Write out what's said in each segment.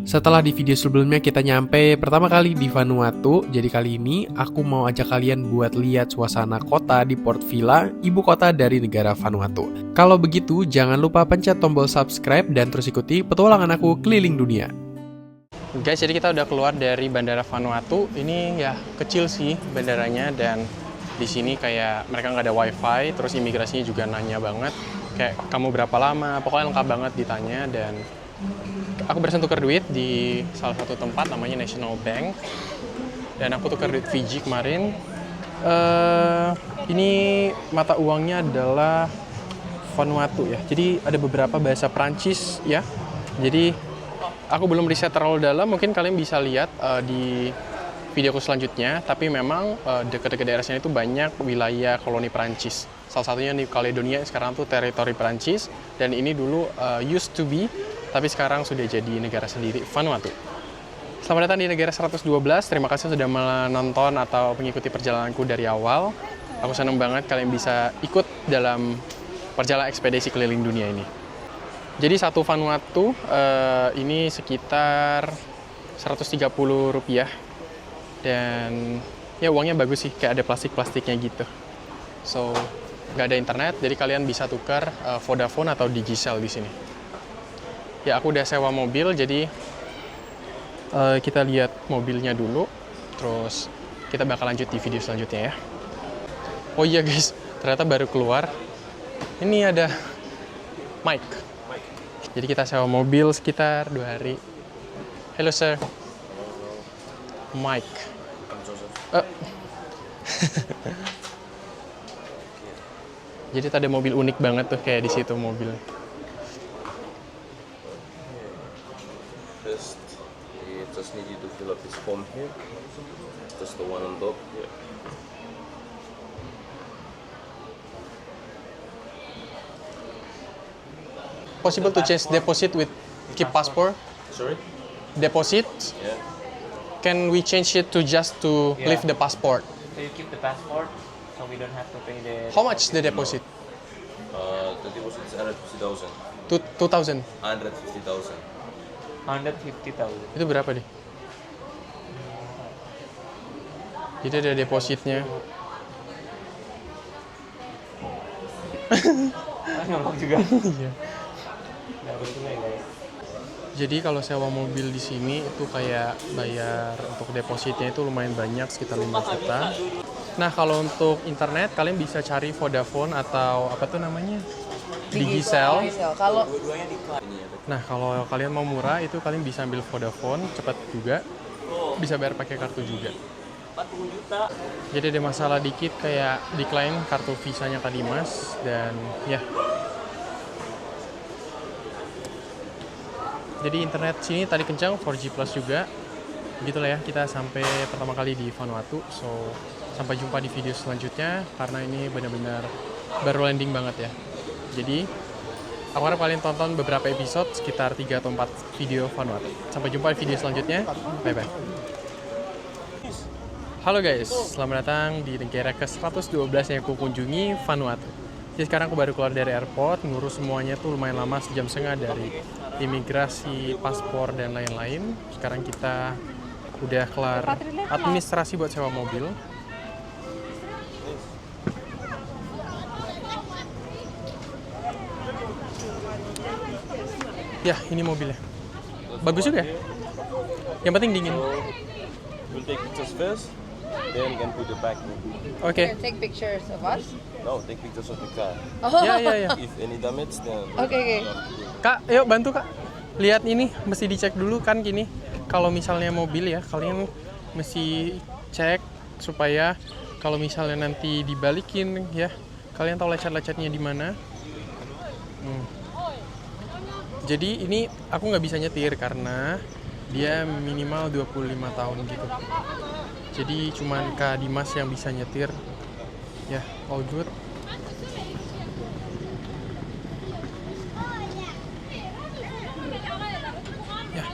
Setelah di video sebelumnya kita nyampe pertama kali di Vanuatu, jadi kali ini aku mau ajak kalian buat lihat suasana kota di Port Vila, ibu kota dari negara Vanuatu. Kalau begitu, jangan lupa pencet tombol subscribe dan terus ikuti petualangan aku keliling dunia. Guys, jadi kita udah keluar dari Bandara Vanuatu. Ini ya kecil sih bandaranya, dan di sini kayak mereka nggak ada wifi, terus imigrasinya juga nanya banget. Kayak kamu berapa lama, pokoknya lengkap banget ditanya. Dan aku barusan tukar duit di salah satu tempat namanya National Bank, dan aku tukar duit Fiji kemarin. Ini mata uangnya adalah Vanuatu ya, jadi ada beberapa bahasa Prancis ya. Jadi aku belum riset terlalu dalam, mungkin kalian bisa lihat di videoku selanjutnya. Tapi memang dekat-dekat daerah sini itu banyak wilayah koloni Prancis. Salah satunya di Caledonia, sekarang tuh teritori Prancis, dan ini dulu used to be, tapi sekarang sudah jadi negara sendiri, Vanuatu. Selamat datang di negara 112, terima kasih sudah menonton atau mengikuti perjalananku dari awal. Aku senang banget kalian bisa ikut dalam perjalanan ekspedisi keliling dunia ini. Jadi satu Vanuatu ini sekitar 130 rupiah, dan ya uangnya bagus sih, kayak ada plastik-plastiknya gitu. So, nggak ada internet, jadi kalian bisa tukar Vodafone atau Digicel di sini. Ya, aku udah sewa mobil, jadi kita lihat mobilnya dulu, terus kita bakal lanjut di video selanjutnya ya. Oh iya guys, ternyata baru keluar. Ini ada Mike. Jadi kita sewa mobil sekitar 2 hari. Hello sir. Mike. Jadi ada mobil unik banget tuh, kayak di situ mobilnya. First, you just need you to fill up this form here. Just the one on top. Yeah. Possible to change deposit with keep passport? Sorry? Deposit? Yeah. Can we change it to just to leave the passport? So you keep the passport, so we don't have to pay the. How much the deposit? The deposit is 150,000. 2,000. 150,000. 150,000. Itu berapa deh? Jadi ada depositnya. Ngomong juga. Iya. Nggak betul ya guys. Jadi kalau sewa mobil di sini itu kayak bayar untuk depositnya itu lumayan banyak, sekitar 5 juta. Nah, kalau untuk internet kalian bisa cari Vodafone atau apa tuh namanya? Digicel. Kalau Nah, kalau kalian mau murah itu kalian bisa ambil Vodafone, cepat juga. Bisa bayar pakai kartu juga. 40 juta. Jadi ada masalah dikit kayak decline kartu visanya Kadimas, dan ya. Jadi internet sini tadi kencang, 4G plus juga. Begitulah ya, kita sampai pertama kali di Vanuatu. So, sampai jumpa di video selanjutnya, karena ini benar-benar baru landing banget ya. Jadi, aku harap kalian tonton beberapa episode, sekitar 3 atau 4 video Vanuatu. Sampai jumpa di video selanjutnya. Bye-bye. Halo guys, selamat datang di negara ke-112 yang aku kunjungi, Vanuatu. Jadi sekarang aku baru keluar dari airport, ngurus semuanya tuh lumayan lama, 1,5 jam dari imigrasi, paspor, dan lain-lain. Sekarang kita udah kelar administrasi buat sewa mobil. Ya, ini mobilnya. Bagus juga ya? Yang penting dingin. We'll take pictures first, then you can put it back. Oke. take pictures of us. No, take pictures of the car. Ya, ya, ya. If any damage, then Oke. Kak, yuk bantu kak. Lihat ini, mesti dicek dulu kan gini. Kalau misalnya mobil ya, kalian mesti cek supaya kalau misalnya nanti dibalikin ya, kalian tahu lecet-lecetnya di mana. Jadi ini aku nggak bisa nyetir karena dia minimal 25 tahun gitu. Jadi cuman Kak Dimas yang bisa nyetir. Ya, all good. Ya.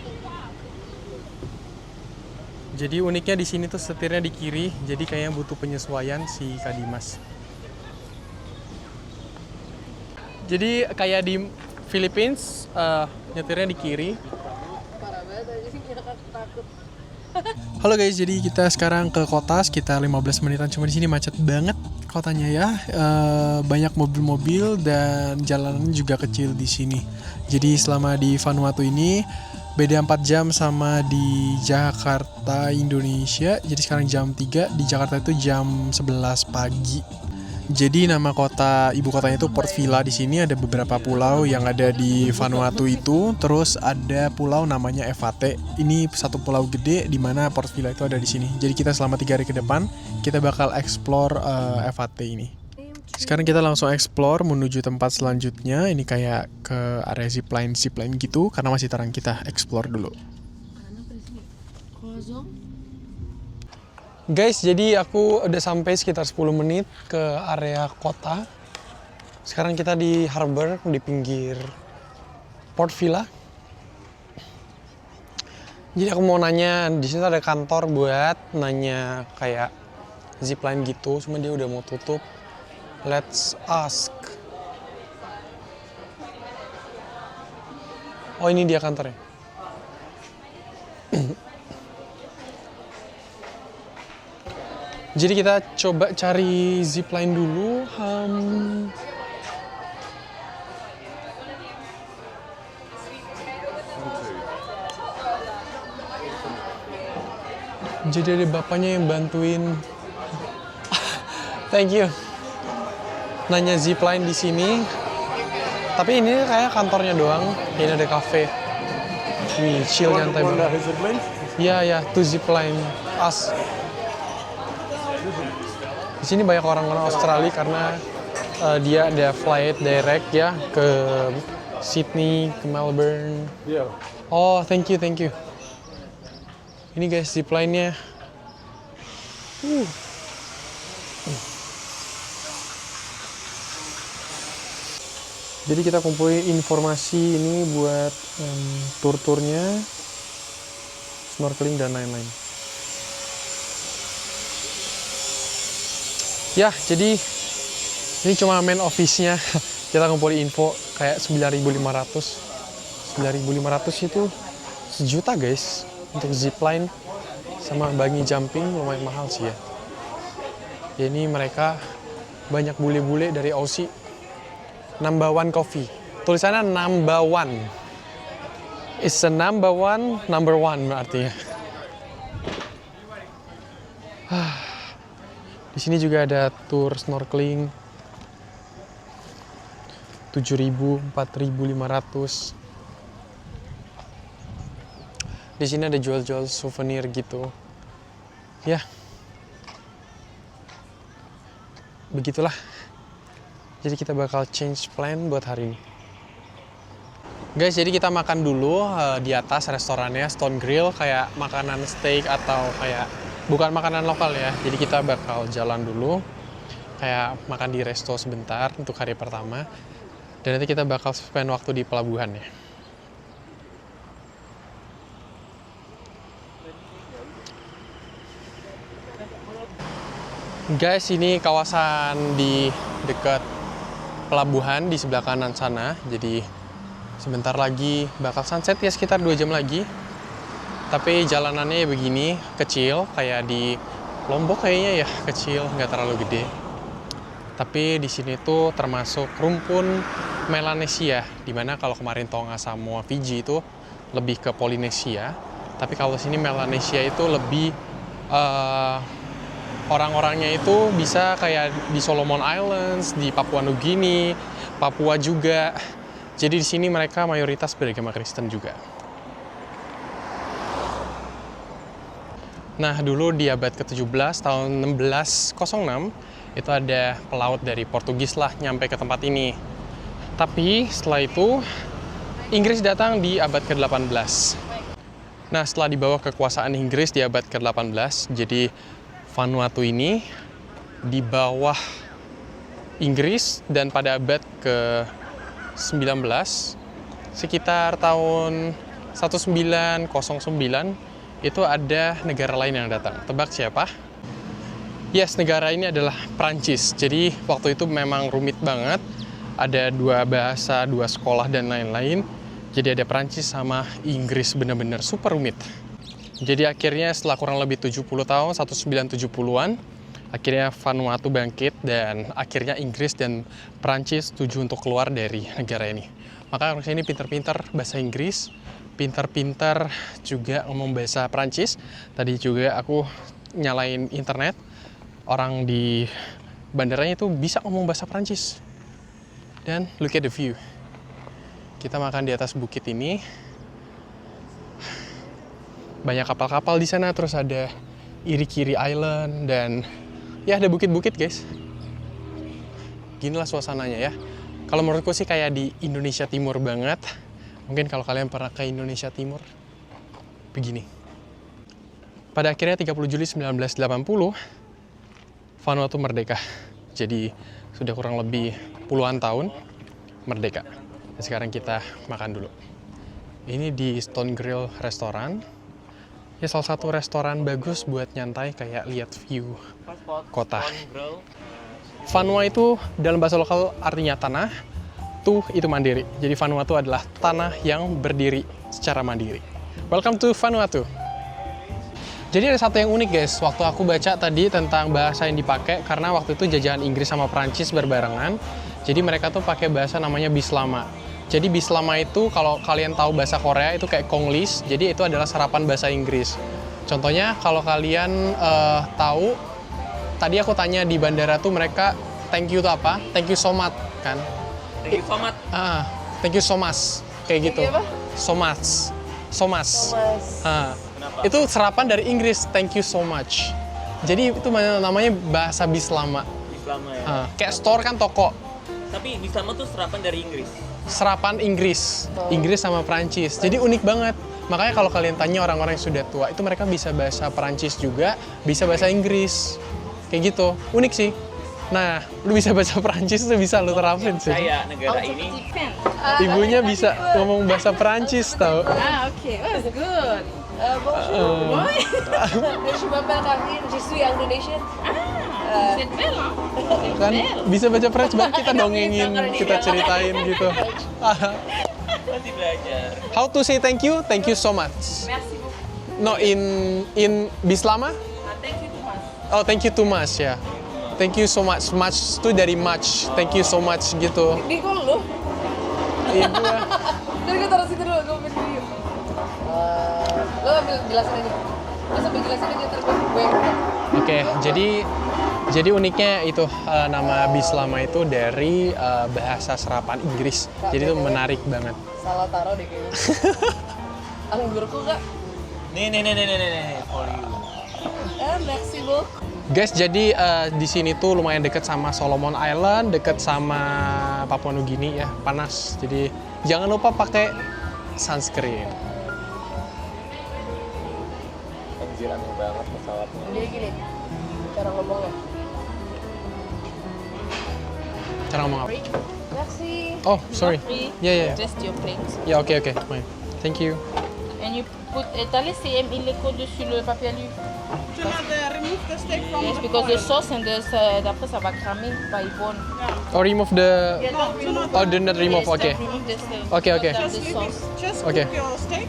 Jadi uniknya di sini tuh setirnya di kiri, jadi kayaknya butuh penyesuaian si Kak Dimas. Jadi kayak di Philippines, nyetirnya di kiri. Parah banget aja. Halo guys, jadi kita sekarang ke kota sekitar 15 menitan. Cuma di sini macet banget kotanya ya. Banyak mobil-mobil dan jalanan juga kecil di sini. Jadi selama di Vanuatu ini beda 4 jam sama di Jakarta, Indonesia. Jadi sekarang jam 3, di Jakarta itu jam 11 pagi. Jadi nama kota, ibu kotanya itu Port Vila. Di sini ada beberapa pulau yang ada di Vanuatu itu. Terus ada pulau namanya Evate. Ini satu pulau gede di mana Port Vila itu ada di sini. Jadi kita selama 3 hari ke depan kita bakal explore Evate ini. Sekarang kita langsung explore menuju tempat selanjutnya. Ini kayak ke area zipline gitu karena masih terang, kita explore dulu. Guys, jadi aku udah sampai sekitar 10 menit ke area kota. Sekarang kita di harbor, di pinggir Port Vila. Jadi aku mau nanya, di sini ada kantor buat nanya kayak zipline gitu, cuma dia udah mau tutup. Let's ask. Oh, ini dia kantornya. Jadi kita coba cari zipline dulu. Jadi ada bapaknya yang bantuin. Thank you. Nanya zipline di sini. Tapi ini kayak kantornya doang. Ini ada cafe. Wih, chill nyantai banget. Iya, tuh zipline. As. Di sini banyak orang-orang Australia karena dia ada flight direct ya ke Sydney, ke Melbourne. Oh, thank you. Ini guys zipline-nya. Jadi kita kumpulin informasi ini buat tur-turnya, snorkeling dan lain-lain. Ya, jadi ini cuma main office-nya. Kita ngumpulin info kayak 9.500. 9.500 itu sejuta guys untuk zipline sama bungee jumping, lumayan mahal sih ya. Ya ini mereka banyak bule-bule dari Aussie. Number one coffee. Tulisannya number one. It's a number one artinya. Di sini juga ada tour snorkeling 7.000, 4.500. Di sini ada jual-jual souvenir gitu. Ya. Begitulah. Jadi kita bakal change plan buat hari ini. Guys, jadi kita makan dulu di atas restorannya Stone Grill, kayak makanan steak atau kayak bukan makanan lokal ya. Jadi kita bakal jalan dulu, kayak makan di resto sebentar untuk hari pertama. Dan nanti kita bakal spend waktu di pelabuhan ya. Guys, ini kawasan di dekat pelabuhan di sebelah kanan sana. Jadi sebentar lagi bakal sunset ya, sekitar 2 jam lagi. Tapi jalanannya ya begini, kecil, kayak di Lombok kayaknya ya, kecil, nggak terlalu gede. Tapi di sini tuh termasuk rumpun Melanesia, dimana kalau kemarin Tonga, Samoa, Fiji itu lebih ke Polinesia. Tapi kalau sini Melanesia itu lebih orang-orangnya itu bisa kayak di Solomon Islands, di Papua Nugini, Papua juga. Jadi di sini mereka mayoritas beragama Kristen juga. Nah, dulu di abad ke-17 tahun 1606 itu ada pelaut dari Portugis lah nyampe ke tempat ini. Tapi setelah itu Inggris datang di abad ke-18. Nah, setelah di bawah kekuasaan Inggris di abad ke-18, jadi Vanuatu ini di bawah Inggris, dan pada abad ke-19 sekitar tahun 1909 itu ada negara lain yang datang. Tebak siapa? Yes, negara ini adalah Prancis. Jadi waktu itu memang rumit banget. Ada 2 bahasa, 2 sekolah dan lain-lain. Jadi ada Prancis sama Inggris, bener-bener super rumit. Jadi akhirnya setelah kurang lebih 70 tahun, 1970-an, akhirnya Vanuatu bangkit dan akhirnya Inggris dan Prancis setuju untuk keluar dari negara ini. Maka orang sini pintar-pintar bahasa Inggris, pintar-pintar juga ngomong bahasa Prancis. Tadi juga aku nyalain internet, orang di bandaranya itu bisa ngomong bahasa Prancis. Dan look at the view. Kita makan di atas bukit ini. Banyak kapal-kapal di sana, terus ada Iri-Kiri Island dan ya ada bukit-bukit, guys. Ginilah suasananya ya. Kalau menurutku sih kayak di Indonesia Timur banget. Mungkin kalau kalian pernah ke Indonesia Timur, begini. Pada akhirnya 30 Juli 1980, Vanuatu merdeka. Jadi sudah kurang lebih puluhan tahun merdeka. Dan sekarang kita makan dulu. Ini di Stone Grill Restoran. Ya salah satu restoran bagus buat nyantai kayak lihat view kota. Vanua itu dalam bahasa lokal artinya tanah, tu itu mandiri. Jadi Vanuatu adalah tanah yang berdiri secara mandiri. Welcome to Vanuatu. Jadi ada satu yang unik, guys. Waktu aku baca tadi tentang bahasa yang dipakai, karena waktu itu jajahan Inggris sama Prancis berbarengan. Jadi mereka tuh pakai bahasa namanya Bislama. Jadi Bislama itu kalau kalian tahu bahasa Korea itu kayak Konglis, jadi itu adalah sarapan bahasa Inggris. Contohnya kalau kalian tahu, tadi aku tanya di bandara tuh mereka thank you tuh apa? Thank you so much kan? Thank you so much. Thank you so much kayak gitu. So much. So much. Itu sarapan dari Inggris, thank you so much. Jadi itu namanya bahasa Bislama. Bislama ya. Kayak store kan toko. Tapi Bislama tuh serapan dari Inggris. Serapan Inggris, Inggris sama Prancis. Jadi unik banget. Makanya kalau kalian tanya orang-orang yang sudah tua, itu mereka bisa bahasa Prancis juga, bisa bahasa Inggris. Kayak gitu. Unik sih. Nah, lu bisa bahasa Prancis tuh bisa lu terapin sih. Saya negara ini. Ibunya bisa ngomong bahasa Prancis tau. Ok. Oh, c'est good. Bonjour. Je m'appelle Karine, je suis Indonesian. C'est belle, hein? Kan bisa baca Prancis, baru kita dongengin, kita ceritain gitu. Masih belajar. How to say thank you? Thank you so much. Merci beaucoup. No, in Bislama? Thank you too much. Oh, thank you too much ya. Thank you so much. Much itu dari much. Thank you so much gitu. Di call lu? Iya gua. Jadi gue taruh situ dulu, gue ambil video. Lo ambil jelasin aja. Lo sambil jelasin aja, ntar gue yang buka. Oke, jadi uniknya itu nama Bislama itu dari bahasa serapan Inggris. Jadi itu menarik banget. Salah taruh deh kayaknya. Anggurku kak. Nih. For you. Merci beaucoup. Guys, jadi di sini tuh lumayan deket sama Solomon Island, deket sama Papua Nugini ya, panas. Jadi jangan lupa pakai sunscreen. Anjir, aneh banget pesawatnya. Dia gini, cara ngomongnya. Cara ngomong apa? Merci. Oh, sorry. Yeah. Just your plate. Ya, oke. Fine. Thank you. And you put, t'as laissé illico dessus le papier alu. Yes, because the sauce and d'après ça va cramer, pas bon. Oh, remove the... Oh, do not remove, Yes, okay. remove the sauce. Okay. The sauce. Just Okay. put your steak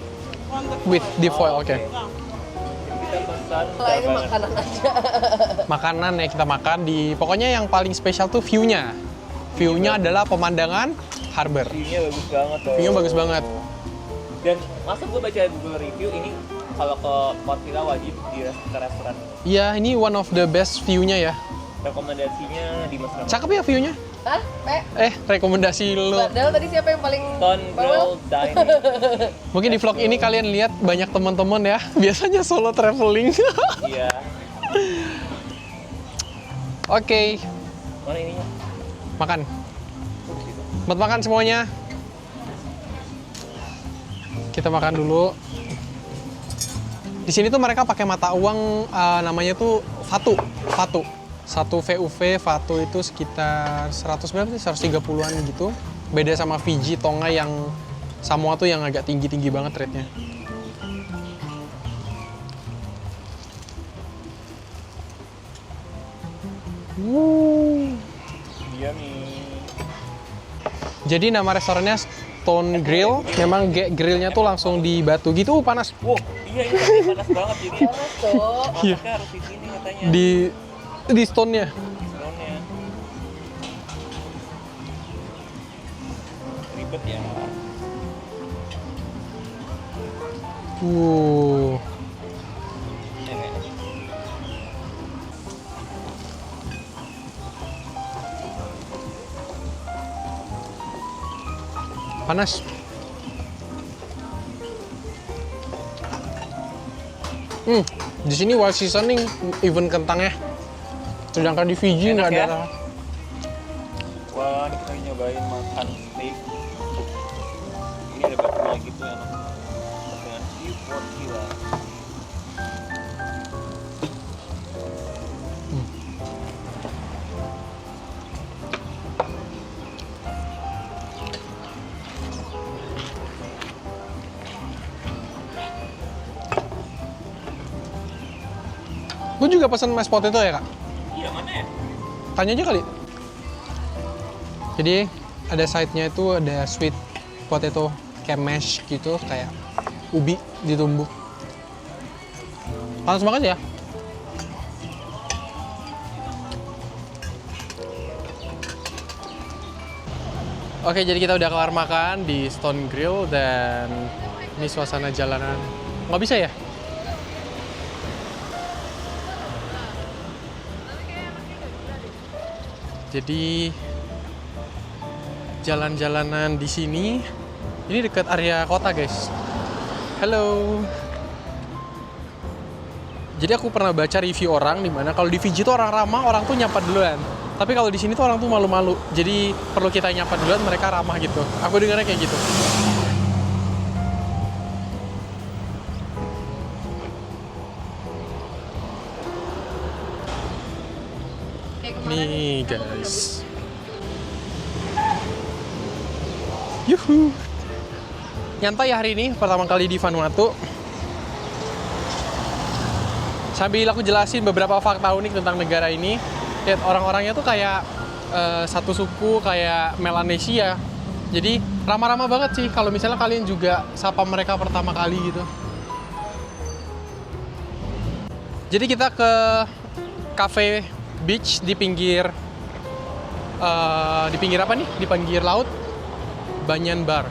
on the With the foil, oke. Kita pesan. Lah ini makanan aja. Makanan ya kita makan di... Pokoknya yang paling spesial tuh view-nya. View-nya adalah pemandangan harbor. View-nya bagus banget tuh. View-nya bagus banget. Dan masa gue baca Google review ini kalau ke Port Vila wajib di restoran. Iya, ini one of the best view-nya ya. Rekomendasinya di Mas Rama. Cakep ya view-nya? Hah? Rekomendasi lu. Padahal tadi siapa yang paling Stone Grill Dining. Mungkin di vlog ini kalian lihat banyak teman-teman ya. Biasanya solo traveling. Iya. Oke, Mana ininya? makan. Buat makan semuanya. Kita makan dulu. Di sini tuh mereka pakai mata uang namanya tuh Fatu. Satu VUV Fatu itu sekitar 100 berapa sih? 130-an gitu. Beda sama Fiji, Tonga yang Samoa tuh yang agak tinggi-tinggi banget rate-nya. Iya nih. Jadi nama restorannya stone grill. Memang grillnya tuh langsung di batu gitu. Panas. Wow, iya ini katanya panas banget jadi. Panas tuh. Iya. Masaknya harus di sini katanya. Di stone-nya. Stone-nya. Ribet ya. Panas. Di sini wild seasoning, even kentangnya. Sedangkan di Fiji Enak nggak ya? ada. Wah, ini kita nyobain makan steak. Ini ada bakmi gitu enak. Dengan seafood gila. Lu juga pesan mashed potato ya, Kak? Iya, mana ya? Tanya aja kali. Jadi ada side-nya itu ada sweet potato kayak mash gitu, kayak ubi ditumbuk. Panas banget ya. Oke, jadi kita udah kelar makan di Stone Grill dan ini suasana jalanan. Nggak bisa ya? Jadi jalan-jalanan di sini ini dekat area kota, guys. Halo. Jadi aku pernah baca review orang di mana kalau di Fiji tuh orang ramah, orang tuh nyapa duluan. Tapi kalau di sini tuh orang tuh malu-malu. Jadi perlu kita nyapa duluan, mereka ramah gitu. Aku dengarnya kayak gitu. Nih guys. Yuhu. Nyantai hari ini pertama kali di Vanuatu. Sambil aku jelasin beberapa fakta unik tentang negara ini. Lihat orang-orangnya tuh kayak satu suku kayak Melanesia. Jadi ramah-ramah banget sih kalau misalnya kalian juga sapa mereka pertama kali gitu. Jadi kita ke cafe beach di pinggir apa nih? Di pinggir laut, Banyan Bar.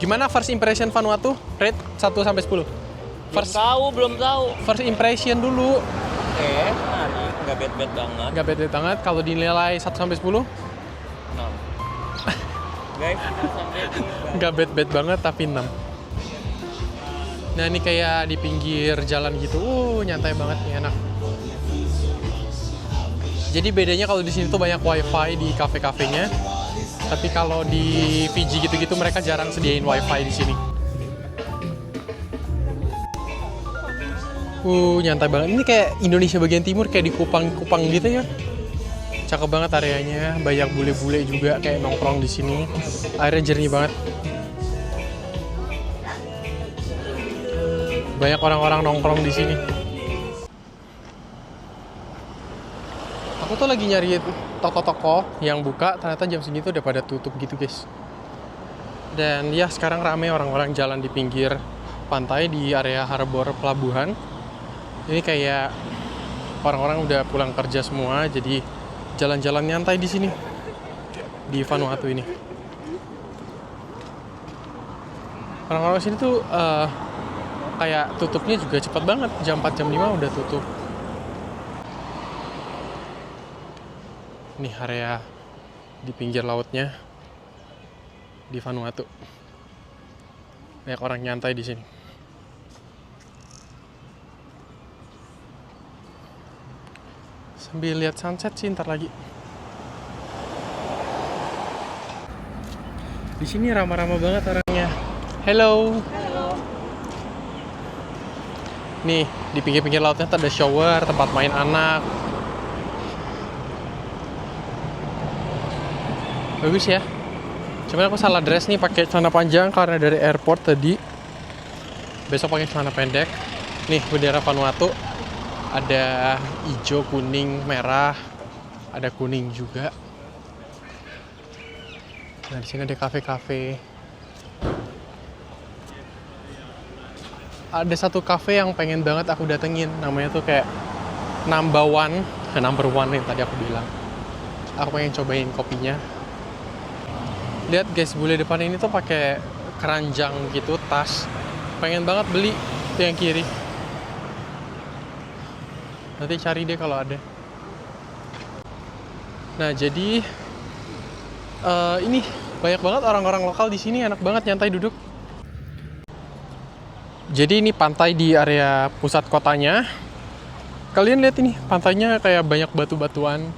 Gimana first impression Vanuatu? Rate 1 sampai 10. Belum tahu. First impression dulu. Menarik, nggak bad-bad banget. Nggak beda banget. Kalau dinilai 1 sampai 10, No. Guys, kita sampai di nggak bad banget tapi 6. Nah ini kayak di pinggir jalan gitu, nyantai banget nih, enak. Jadi bedanya kalau di sini tuh banyak wifi di kafe-kafenya, tapi kalau di Fiji gitu-gitu mereka jarang sediain wifi di sini. Nyantai banget. Ini kayak Indonesia bagian timur, kayak di Kupang gitu ya. Cakep banget areanya, banyak bule-bule juga kayak nongkrong di sini. Airnya jernih banget. Banyak orang-orang nongkrong di sini. Aku tuh lagi nyari toko-toko yang buka, ternyata jam segitu udah pada tutup gitu, guys. Dan ya sekarang rame orang-orang jalan di pinggir pantai di area harbor pelabuhan. Ini kayak orang-orang udah pulang kerja semua, jadi jalan-jalan nyantai di sini di Vanuatu ini. Orang-orang sini tuh kayak tutupnya juga cepat banget, jam 4 jam 5 udah tutup. Nih area di pinggir lautnya di Vanuatu. Banyak orang nyantai di sini. Sambil lihat sunset sih ntar lagi. Di sini ramah-ramah banget orangnya. Hello. Nih, di pinggir-pinggir lautnya ada shower, tempat main anak. Bagus ya. Cuman aku salah dress nih, pakai celana panjang karena dari airport tadi. Besok pakai celana pendek. Nih, bendera Vanuatu. Ada hijau, kuning, merah, ada kuning juga. Nah, di sini ada kafe-kafe. Ada satu kafe yang pengen banget aku datengin, namanya tuh kayak number one yang tadi aku bilang. Aku pengen cobain kopinya. Lihat guys, bule depan ini tuh pakai keranjang gitu, tas. Pengen banget beli, itu yang kiri. Nanti cari deh kalau ada. Nah, jadi ini banyak banget orang-orang lokal di sini, enak banget nyantai duduk. Jadi ini pantai di area pusat kotanya. Kalian lihat ini, pantainya kayak banyak batu-batuan.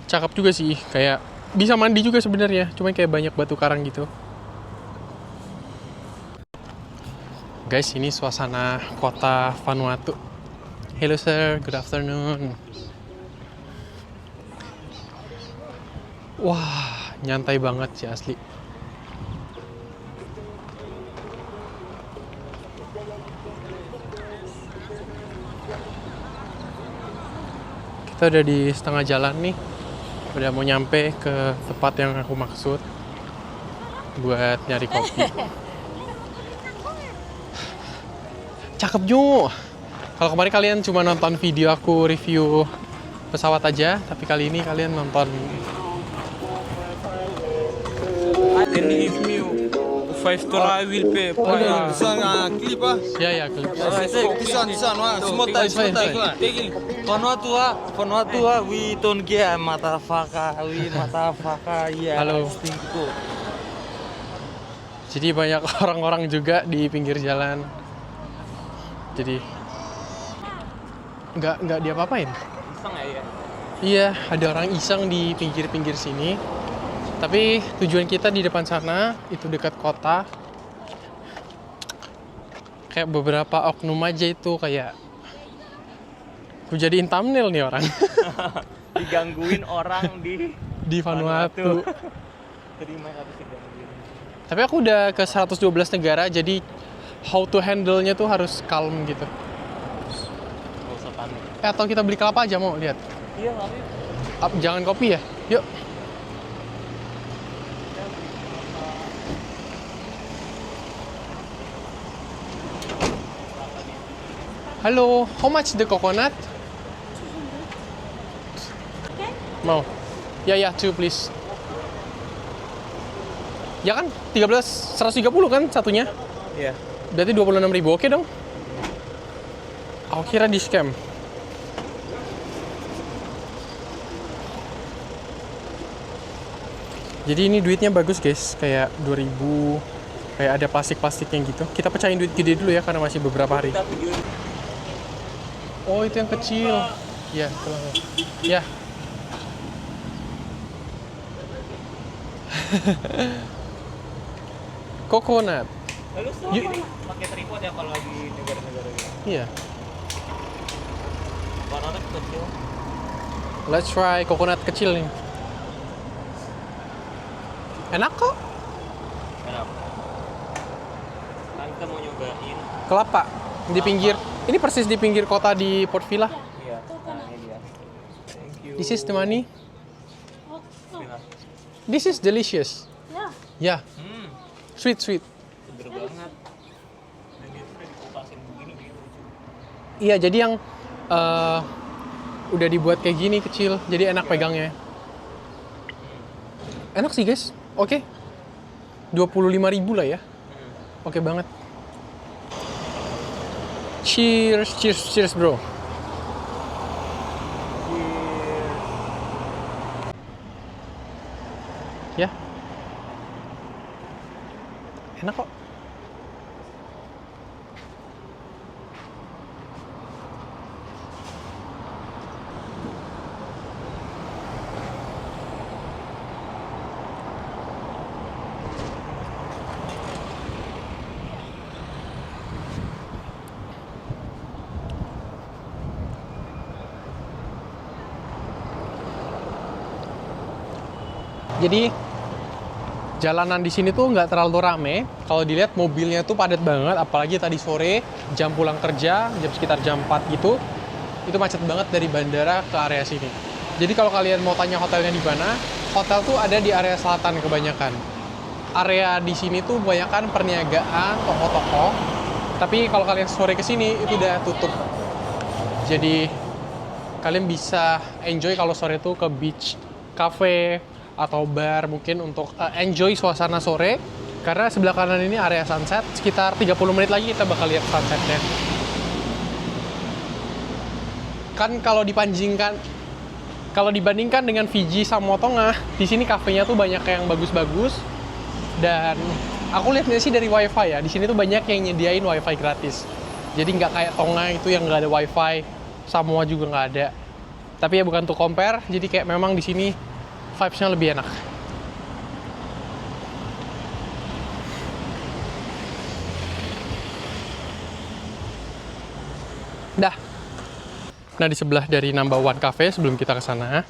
Cakep juga sih, kayak bisa mandi juga sebenarnya, cuma kayak banyak batu karang gitu. Guys, ini suasana kota Vanuatu. Hello sir, good afternoon. Wah, nyantai banget sih asli. Kita udah di setengah jalan nih. Udah mau nyampe ke tempat yang aku maksud buat nyari kopi. Cakep Ju. Kalau kemarin kalian cuma nonton video aku review pesawat aja, tapi kali ini kalian nonton. Then if me $5 I will pay. This one clip ah. Ya klip. This one small It's fine, it's fine. Take it. Vanuatu, we don't get matafaka, yeah. Halo. Jadi banyak orang-orang juga di pinggir jalan. Jadi nggak diapa-apain. Iseng ya? Iya, ada orang iseng di pinggir-pinggir sini. Tapi tujuan kita di depan sana, itu dekat kota. Kayak beberapa oknum aja itu kayak aku jadiin thumbnail nih orang. Digangguin orang Di Vanuatu. Terima habis digangguin. Tapi aku udah ke 112 negara, jadi how to handle-nya tuh harus calm gitu. Gak usah panik. Atau kita beli kelapa aja, mau lihat? Iya, tapi Jangan kopi ya? Yuk. Halo, how much the coconut? Mau? Ya, 2 please. Ya kan? 130 kan satunya? Iya. Berarti 26.000, oke dong? Aku kira di scam. Jadi ini duitnya bagus guys, kayak 2000, kayak ada plastik-plastiknya gitu. Kita pecahin duit gede dulu ya, karena masih beberapa hari. Oh, itu yang kecil. Ya, itulah. Ya. Coconut. Lalu pakai tripod ya kalau lagi negara-negara gitu. Iya. Banana kecil. Let's try coconut kecil nih. Enak kok. Kenapa? Tante mau nyobain. Kelapa di pinggir. Ini persis di pinggir kota di Port Vila. Iya. Nah, ini dia. Thank you. This is the money. Bismillah. This is delicious. Ya. Sweet. Seger banget. Dan itu udah dikupasin begini gitu. Iya, jadi yang udah dibuat kayak gini kecil, jadi enak pegangnya. Enak sih guys. Oke. 25.000 lah ya. Oke banget. Cheers bro. Ya. Enak kok. Jadi jalanan di sini tuh nggak terlalu rame. Kalau dilihat mobilnya tuh padat banget, apalagi tadi sore jam pulang kerja, jam sekitar jam 4 gitu. itu macet banget dari bandara ke area sini. Jadi kalau kalian mau tanya hotelnya di mana, hotel tuh ada di area selatan kebanyakan. Area di sini tuh kebanyakan perniagaan, toko-toko. Tapi kalau kalian sore ke sini itu udah tutup. Jadi kalian bisa enjoy kalau sore tuh ke beach, cafe atau bar mungkin untuk enjoy suasana sore. Karena sebelah kanan ini area sunset, sekitar 30 menit lagi kita bakal lihat sunsetnya. Kan kalau dibandingkan dengan Fiji sama Tonga, di sini kafenya tuh banyak yang bagus-bagus. Dan aku lihatnya sih dari wifi ya, di sini tuh banyak yang nyediain wifi gratis. Jadi nggak kayak Tonga itu yang nggak ada wifi, Samoa juga nggak ada. Tapi ya bukan to compare, jadi kayak memang di sini vibes-nya lebih enak. Dah. Nah, di sebelah dari Number One Cafe sebelum kita ke sana,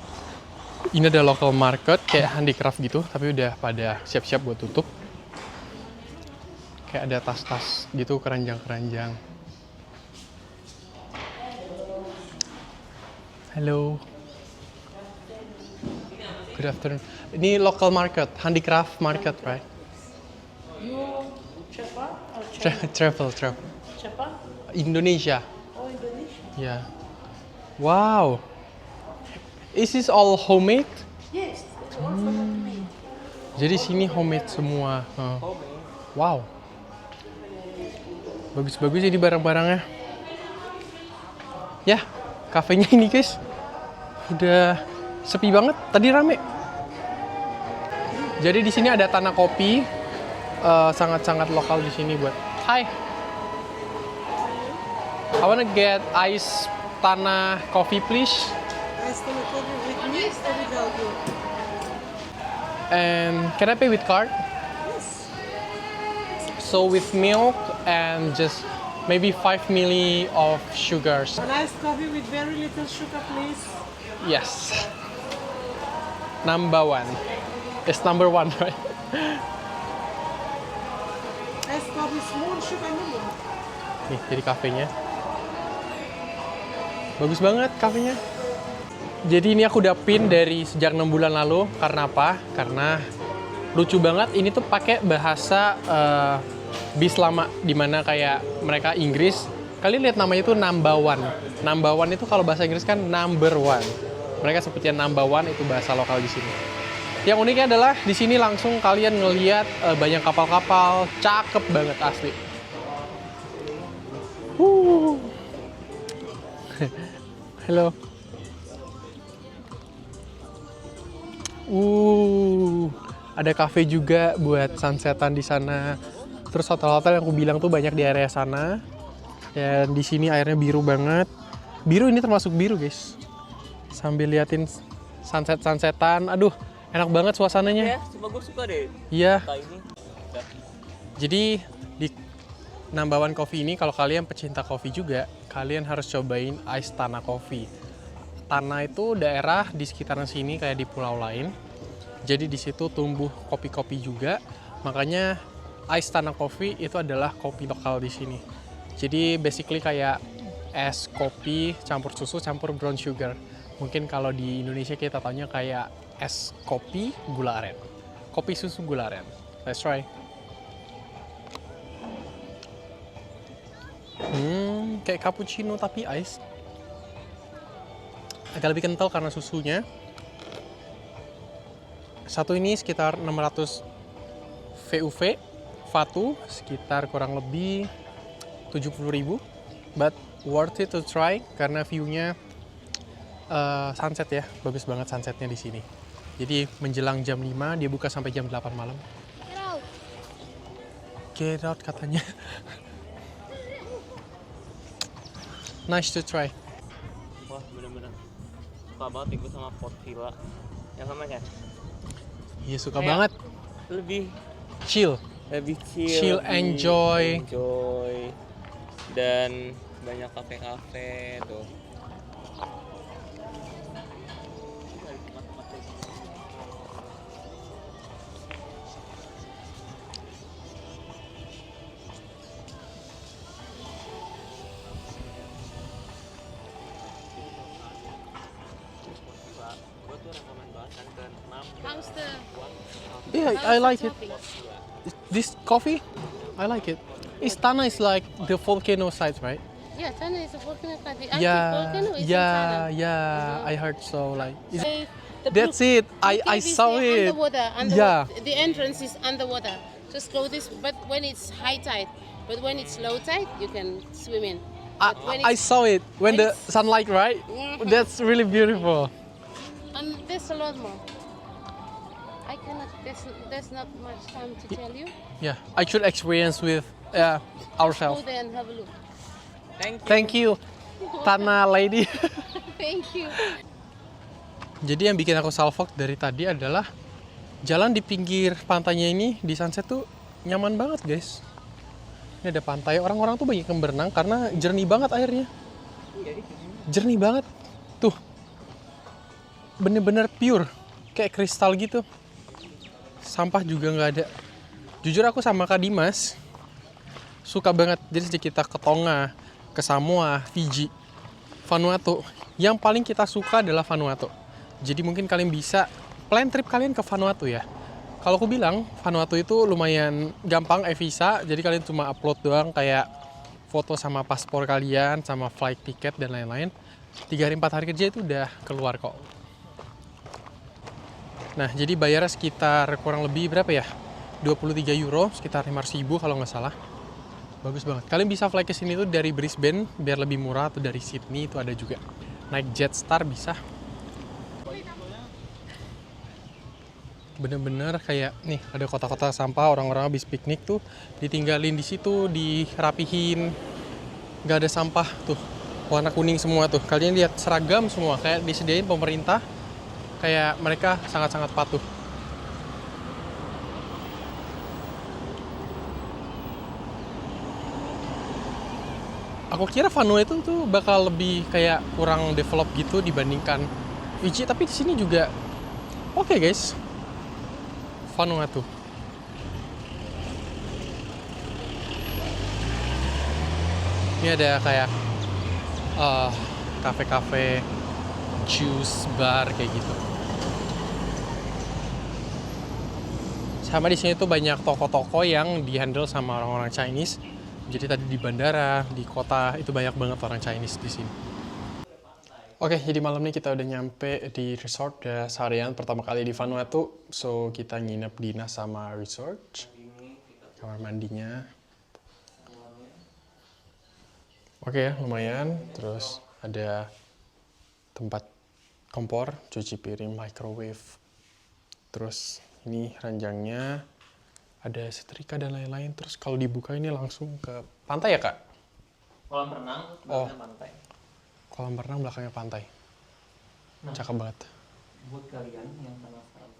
ini ada local market kayak handicraft gitu, tapi udah pada siap-siap buat tutup. Kayak ada tas-tas gitu, keranjang-keranjang. Halo. Good afternoon. Ini local market, handicraft market, right? You travel or Travel. Travel? Indonesia. Oh, Indonesia. Yeah. Wow. Is this all homemade? Yes, it's all from homemade. Jadi sini homemade semua. Wow. Bagus-bagus ini barang-barangnya. Ya, kafenya ini guys. Udah sepi banget. Tadi rame. Jadi di sini ada tanah kopi. Sangat-sangat lokal di sini buat. Hi. I wanna get ice tanah coffee please. Ice tanah coffee with milk or without milk? And can I pay with card? Yes. So with milk and just maybe 5 milli of sugars. An iced coffee with very little sugar, please. Yes. Number one. It's number one, right? Iced coffee, small sugar, medium. Nih, jadi kafenya. Bagus banget kafenya. Jadi ini aku udah pin dari sejak 6 bulan lalu. Karena apa? Karena lucu banget. Ini tuh pakai bahasa bis lama, dimana kayak mereka Inggris. Kalian lihat namanya itu Number One. Number One itu kalau bahasa Inggris kan number one. Mereka seperti Number One itu bahasa lokal di sini. Yang uniknya adalah di sini langsung kalian ngelihat banyak kapal-kapal, cakep banget asli. Halo. Ada cafe juga buat sunsetan di sana. Terus hotel-hotel yang aku bilang tuh banyak di area sana. Dan di sini airnya biru banget. Biru ini termasuk biru, guys. Sambil liatin sunsetan. Aduh, enak banget suasananya. Ya, cuma gue suka deh. Iya. Kota ini. Jadi di Number One Coffee ini kalau kalian pecinta kopi juga, kalian harus cobain ice tanah coffee. Tanah itu daerah di sekitaran sini kayak di pulau lain. Jadi di situ tumbuh kopi-kopi juga. Makanya ice tanah coffee itu adalah kopi lokal di sini. Jadi basically kayak es kopi campur susu campur brown sugar. Mungkin kalau di Indonesia kita taunya kayak es kopi gula aren. Kopi susu gula aren. Let's try. Kayak cappuccino tapi ice. Agak lebih kental karena susunya. Satu ini sekitar 600 VUV, Fatu sekitar kurang lebih 70.000. But worth it to try karena view-nya sunset ya. Bagus banget sunsetnya di sini. Jadi menjelang jam 5 dia buka sampai jam 8 malam. Get out katanya. Nice to try. Wah, bener-bener suka banget gue sama Port Vila. Yang sama kan? Iya suka Kayak banget. Lebih Chill. chill, enjoy. Dan banyak kafe-kafe tuh. Yeah, I like it. This coffee, I like it. Istana is like the volcano site, right? Yeah, Tana is a volcano. The active Yeah, volcano is in yeah, Tana. yeah. I heard so. Like, The that's blue- it. I cave is saw there it. Underwater, Yeah. The entrance is underwater. Just go this, but when it's high tide. But when it's low tide, you can swim in. But when I it's, saw it when the it's- sunlight, right? Mhm. That's really beautiful. and there's a lot more. I cannot. There's not much time to tell you. Yeah, I should experience with Go ourselves. there and have a look. Thank you, Tanah Lady. Thank you. Jadi yang bikin aku salfok dari tadi adalah jalan di pinggir pantainya ini di sunset tuh nyaman banget guys. Ini ada pantai, orang-orang tuh banyak yang berenang karena jernih banget airnya. Jernih banget. Tuh. Bener-bener pure. Kayak kristal gitu. Sampah juga nggak ada. Jujur aku sama Kak Dimas suka banget. Jadi sejak kita ke Tonga, ke Samoa, Fiji, Vanuatu, yang paling kita suka adalah Vanuatu. Jadi mungkin kalian bisa plan trip kalian ke Vanuatu ya. Kalau aku bilang Vanuatu itu lumayan gampang e-visa, jadi kalian cuma upload doang kayak foto sama paspor kalian, sama flight ticket dan lain-lain. 3 hari 4 hari kerja itu udah keluar kok. Nah, jadi bayarnya sekitar kurang lebih berapa ya? 23 euro, sekitar 500 ribu kalau nggak salah. Bagus banget. Kalian bisa fly ke sini tuh dari Brisbane biar lebih murah, atau dari Sydney itu ada juga. Naik Jetstar bisa. Bener-bener kayak nih ada kotak-kotak sampah, orang-orang habis piknik tuh ditinggalin di situ, dirapihin. Nggak ada sampah tuh. Warna kuning semua tuh. Kalian lihat seragam semua kayak disediain pemerintah. Kayak mereka sangat-sangat patuh. Aku kira Vanuatu tuh bakal lebih kayak kurang develop gitu dibandingkan Fiji, tapi di sini juga oke guys. Vanuatu. Ini ada kayak kafe-kafe, juice bar kayak gitu. Sama di sini tuh banyak toko-toko yang dihandle sama orang-orang Chinese. Jadi tadi di bandara, di kota itu banyak banget orang Chinese di sini. Oke, jadi malam ini kita udah nyampe di resort ya, seharian pertama kali di Vanuatu. So kita nginep di Nasama Resort. Kamar mandinya. Oke ya, lumayan. Terus ada tempat kompor, cuci piring, microwave. Terus ini ranjangnya, ada setrika dan lain-lain. Terus kalau dibuka ini langsung ke pantai ya kak? Kolam renang, Oh. pantai. Kolam renang belakangnya pantai. Cakep banget. Buat kalian yang penasaran.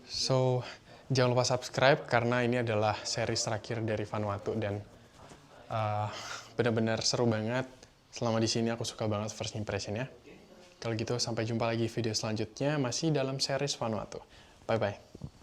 So, jangan lupa subscribe karena ini adalah series terakhir dari Vanuatu dan benar-benar seru banget. Selama di sini aku suka banget first impression ya. Kalau gitu sampai jumpa lagi video selanjutnya masih dalam series Vanuatu. Bye bye.